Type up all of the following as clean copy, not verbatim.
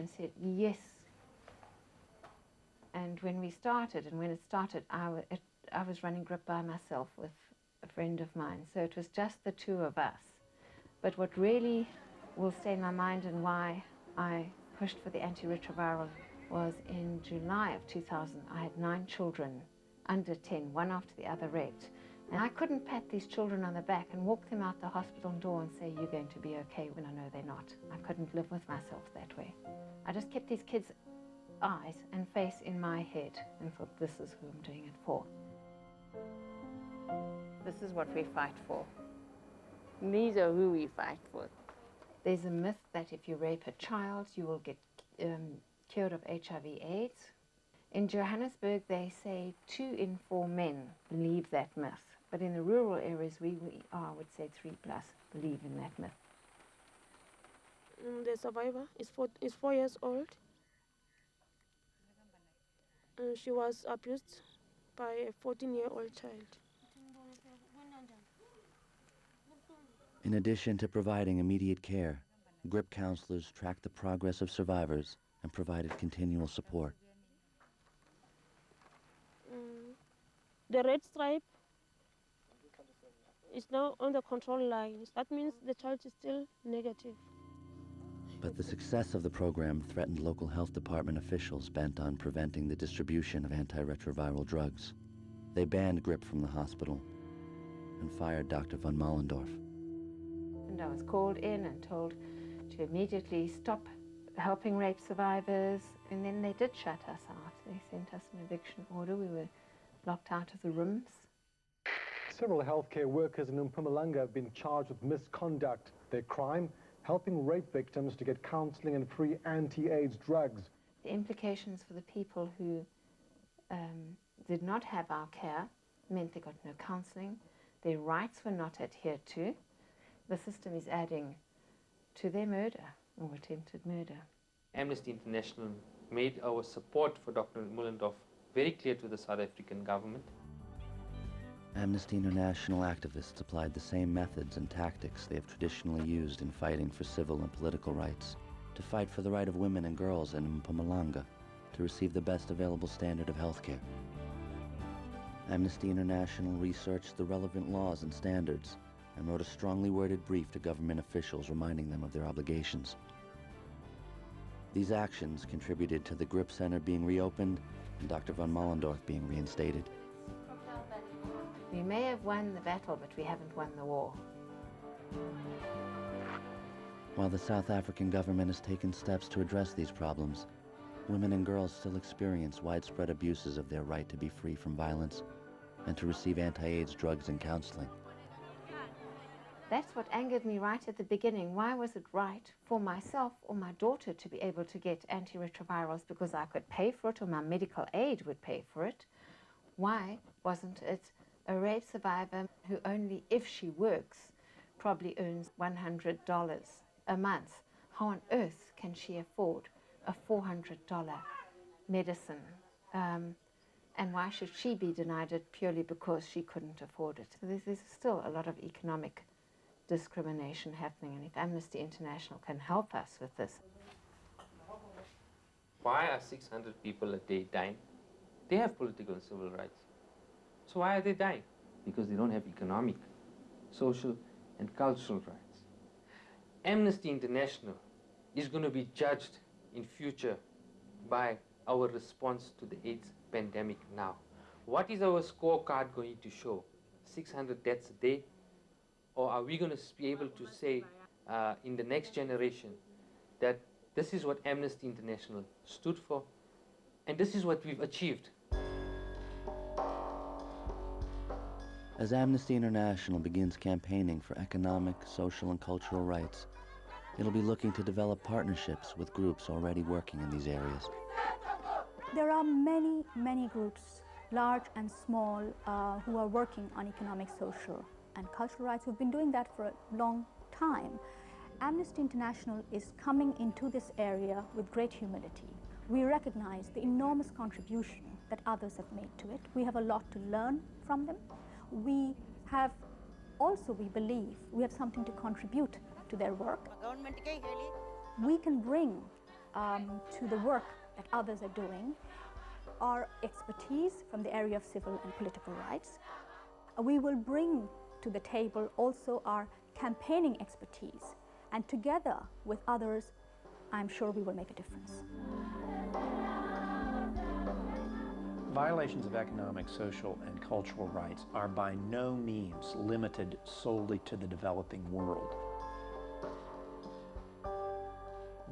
and said, yes. And when it started, I was running GRIP by myself with a friend of mine, so it was just the two of us. But what really will stay in my mind and why I pushed for the antiretroviral was in July of 2000, I had 9 children under 10, one after the other raped. And I couldn't pat these children on the back and walk them out the hospital door and say, you're going to be okay, when I know they're not. I couldn't live with myself that way. I just kept these kids' eyes and face in my head and thought, this is who I'm doing it for. This is what we fight for. These are who we fight for. There's a myth that if you rape a child, you will get cured of HIV/AIDS. In Johannesburg, they say 2 in 4 men believe that myth. But in the rural areas, I would say 3+ believe in that myth. The survivor is 4 years old. She was abused by a 14-year-old child. In addition to providing immediate care, GRIP counselors tracked the progress of survivors and provided continual support. The red stripe is now on the control lines. That means the child is still negative. But the success of the program threatened local health department officials bent on preventing the distribution of antiretroviral drugs. They banned GRIP from the hospital and fired Dr. von Mollendorf. And I was called in and told to immediately stop helping rape survivors, and then they did shut us out. They sent us an eviction order. We were locked out of the rooms. Several healthcare workers in Mpumalanga have been charged with misconduct. Their crime, helping rape victims to get counseling and free anti-AIDS drugs. The implications for the people who did not have our care meant they got no counseling. Their rights were not adhered to. The system is adding to their murder or attempted murder. Amnesty International made our support for Dr. Mollendorf very clear to the South African government. Amnesty International activists applied the same methods and tactics they have traditionally used in fighting for civil and political rights, to fight for the right of women and girls in Mpumalanga to receive the best available standard of health care. Amnesty International researched the relevant laws and standards and wrote a strongly worded brief to government officials reminding them of their obligations. These actions contributed to the GRIP Center being reopened and Dr. von Mollendorf being reinstated. We may have won the battle, but we haven't won the war. While the South African government has taken steps to address these problems, women and girls still experience widespread abuses of their right to be free from violence and to receive anti-AIDS drugs and counseling. That's what angered me right at the beginning. Why was it right for myself or my daughter to be able to get antiretrovirals because I could pay for it or my medical aid would pay for it? Why wasn't it a rape survivor who only, if she works, probably earns $100 a month? How on earth can she afford a $400 medicine? And why should she be denied it purely because she couldn't afford it? So there's still a lot of economic discrimination happening, and if Amnesty International can help us with this. Why are 600 people a day dying? They have political and civil rights. So why are they dying? Because they don't have economic, social, and cultural rights. Amnesty International is going to be judged in future by our response to the AIDS pandemic now. What is our scorecard going to show? 600 deaths a day? Or are we going to be able to say in the next generation that this is what Amnesty International stood for and this is what we've achieved? As Amnesty International begins campaigning for economic, social, and cultural rights, it'll be looking to develop partnerships with groups already working in these areas. There are many, many groups, large and small, who are working on economic, social, and cultural rights, who've been doing that for a long time. Amnesty International is coming into this area with great humility. We recognize the enormous contribution that others have made to it. We have a lot to learn from them. We have also, we believe, we have something to contribute to their work. We can bring to the work that others are doing, our expertise from the area of civil and political rights. We will bring to the table also our campaigning expertise, and together with others, I'm sure we will make a difference. Violations of economic, social, and cultural rights are by no means limited solely to the developing world.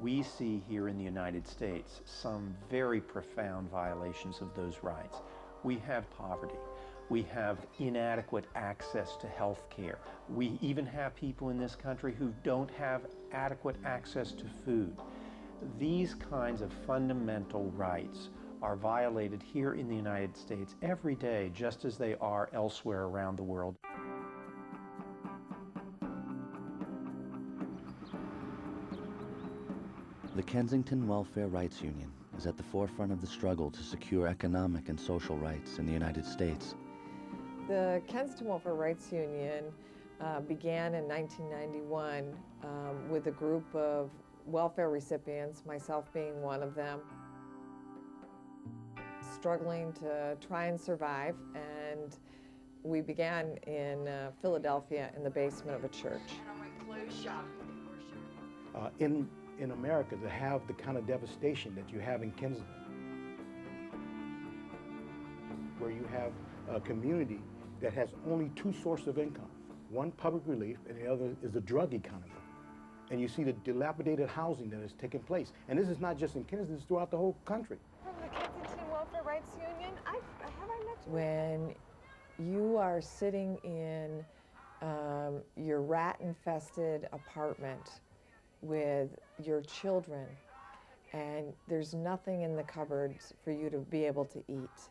We see here in the United States some very profound violations of those rights. We have poverty. We have inadequate access to health care. We even have people in this country who don't have adequate access to food. These kinds of fundamental rights are violated here in the United States every day, just as they are elsewhere around the world. The Kensington Welfare Rights Union is at the forefront of the struggle to secure economic and social rights in the United States. The Kensington Welfare Rights Union began in 1991 with a group of welfare recipients, myself being one of them, struggling to try and survive, and we began in Philadelphia in the basement of a church. In America, to have the kind of devastation that you have in Kensington, where you have a community that has only two sources of income, one public relief and the other is the drug economy. And you see the dilapidated housing that has taken place. And this is not just in Kensington, it's throughout the whole country. From the Kensington Welfare Rights Union, have I met you? When you are sitting in your rat-infested apartment with your children and there's nothing in the cupboards for you to be able to eat,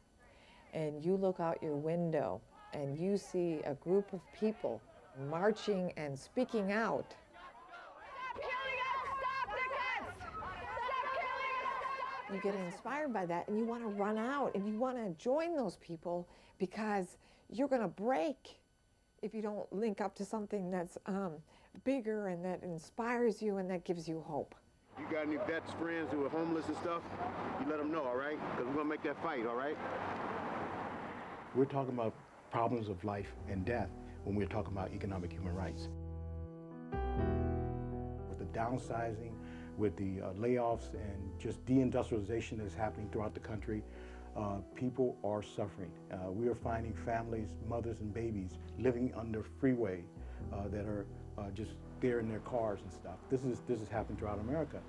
and you look out your window and you see a group of people marching and speaking out. Stop killing us! Stop the kids! Stop killing us! You get inspired by that and you want to run out and you want to join those people because you're going to break if you don't link up to something that's bigger and that inspires you and that gives you hope. You got any vets friends who are homeless and stuff? You let them know, all right? Because we're going to make that fight, all right? We're talking about problems of life and death when we're talking about economic human rights. With the downsizing, with the layoffs and just deindustrialization that's happening throughout the country, people are suffering. We are finding families, mothers and babies living under freeway that are just there in their cars and stuff. This is happening throughout America.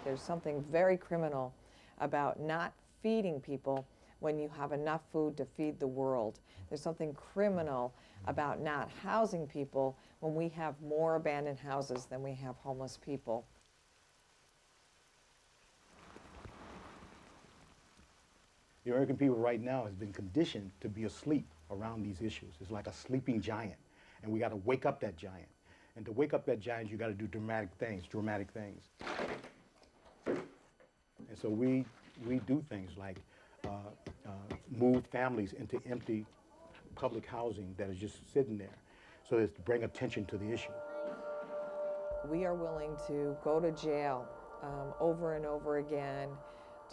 There's something very criminal about not feeding people when you have enough food to feed the world. There's something criminal about not housing people when we have more abandoned houses than we have homeless people. The American people right now has been conditioned to be asleep around these issues. It's like a sleeping giant, and we got to wake up that giant. And to wake up that giant, you got to do dramatic things. And so we do things like move families into empty public housing that is just sitting there, so as to bring attention to the issue. We are willing to go to jail over and over again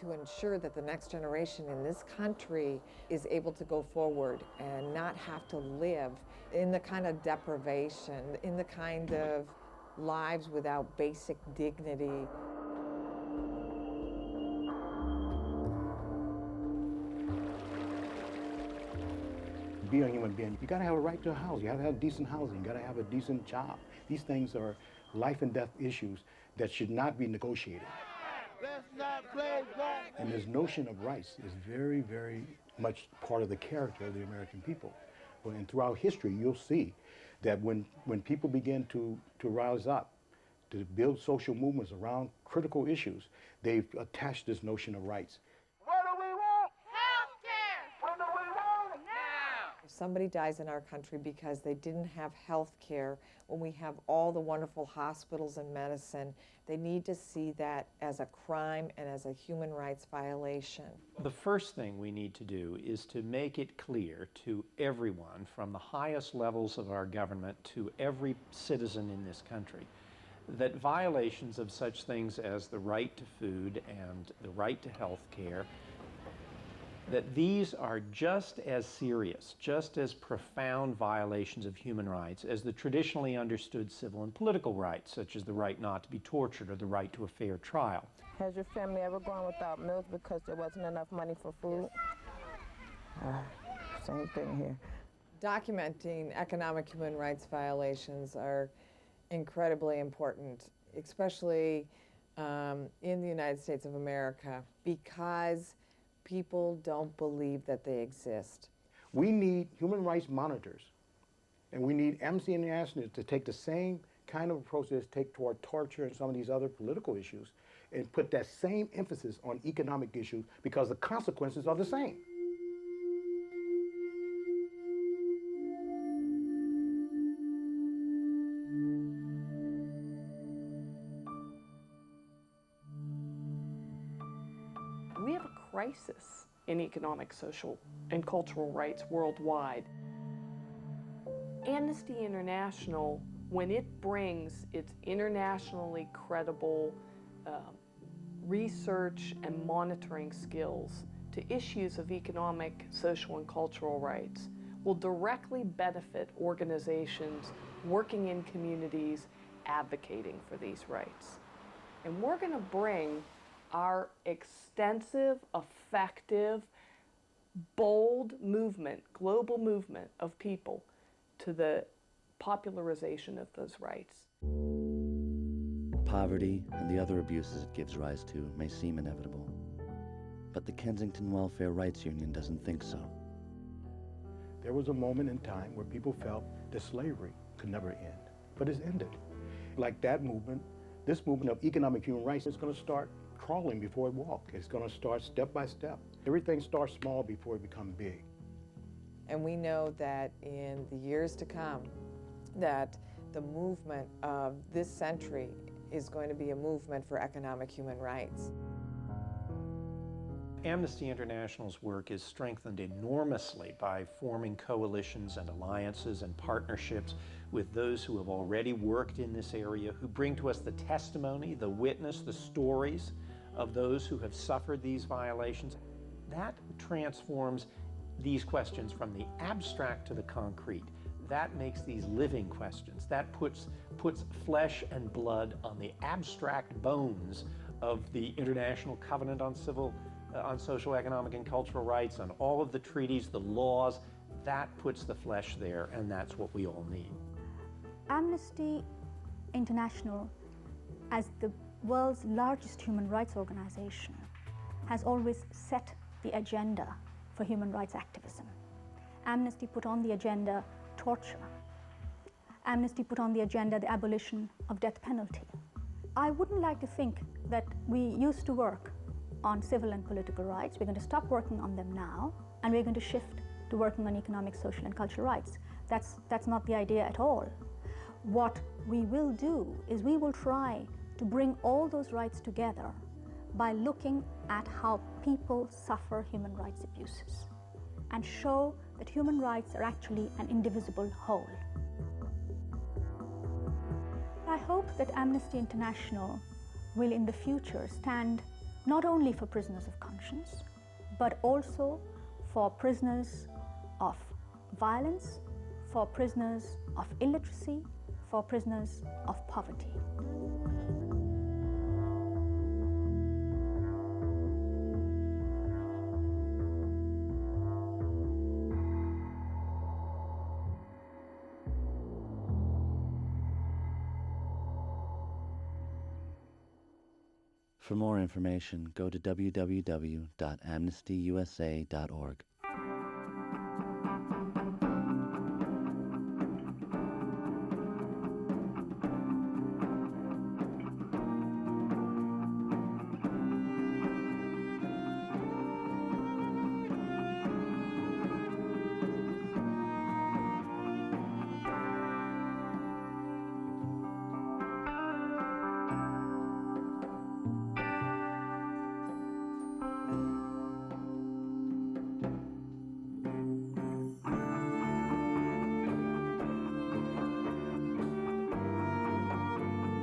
to ensure that the next generation in this country is able to go forward and not have to live in the kind of deprivation, in the kind of lives without basic dignity. Be a human being, you gotta have a right to a house, you gotta have decent housing, you gotta have a decent job. These things are life and death issues that should not be negotiated. Let's not play back. And this notion of rights is very, very much part of the character of the American people. And throughout history, you'll see that when people begin to rise up, to build social movements around critical issues, they've attached this notion of rights. What do we want? Health care. What do we want? Now. If somebody dies in our country because they didn't have health care, when we have all the wonderful hospitals and medicine, they need to see that as a crime and as a human rights violation. The first thing we need to do is to make it clear to everyone, from the highest levels of our government to every citizen in this country, that violations of such things as the right to food and the right to health care, that these are just as serious, just as profound violations of human rights as the traditionally understood civil and political rights, such as the right not to be tortured or the right to a fair trial. Has your family ever gone without milk because there wasn't enough money for food? Same thing here. Documenting economic human rights violations are incredibly important, especially in the United States of America, because people don't believe that they exist. We need human rights monitors, and we need Amnesty International to take the same kind of approach that they take toward torture and some of these other political issues, and put that same emphasis on economic issues, because the consequences are the same. We have a crisis in economic, social, and cultural rights worldwide. Amnesty International, when it brings its internationally credible research and monitoring skills to issues of economic, social, and cultural rights, will directly benefit organizations working in communities advocating for these rights. And we're going to bring our extensive, effective, bold movement, global movement of people to the popularization of those rights. Poverty and the other abuses it gives rise to may seem inevitable, but the Kensington Welfare Rights Union doesn't think so. There was a moment in time where people felt that slavery could never end, but it's ended. Like that movement, this movement of economic human rights is going to start crawling before it walks. It's going to start step by step. Everything starts small before it becomes big. And we know that in the years to come, that the movement of this century is going to be a movement for economic human rights. Amnesty International's work is strengthened enormously by forming coalitions and alliances and partnerships with those who have already worked in this area, who bring to us the testimony, the witness, the stories of those who have suffered these violations. That transforms these questions from the abstract to the concrete. That makes these living questions. That puts flesh and blood on the abstract bones of the International Covenant on Social, Economic, and Cultural Rights, on all of the treaties, the laws. That puts the flesh there, and that's what we all need. Amnesty International, as the world's largest human rights organization, has always set the agenda for human rights activism. Amnesty put on the agenda torture. Amnesty put on the agenda the abolition of death penalty. I wouldn't like to think that we used to work on civil and political rights. We're going to stop working on them now, and we're going to shift to working on economic, social, and cultural rights. That's not the idea at all. What we will do is we will try to bring all those rights together by looking at how people suffer human rights abuses and show that human rights are actually an indivisible whole. I hope that Amnesty International will in the future stand not only for prisoners of conscience, but also for prisoners of violence, for prisoners of illiteracy, for prisoners of poverty. For more information, go to www.amnestyusa.org.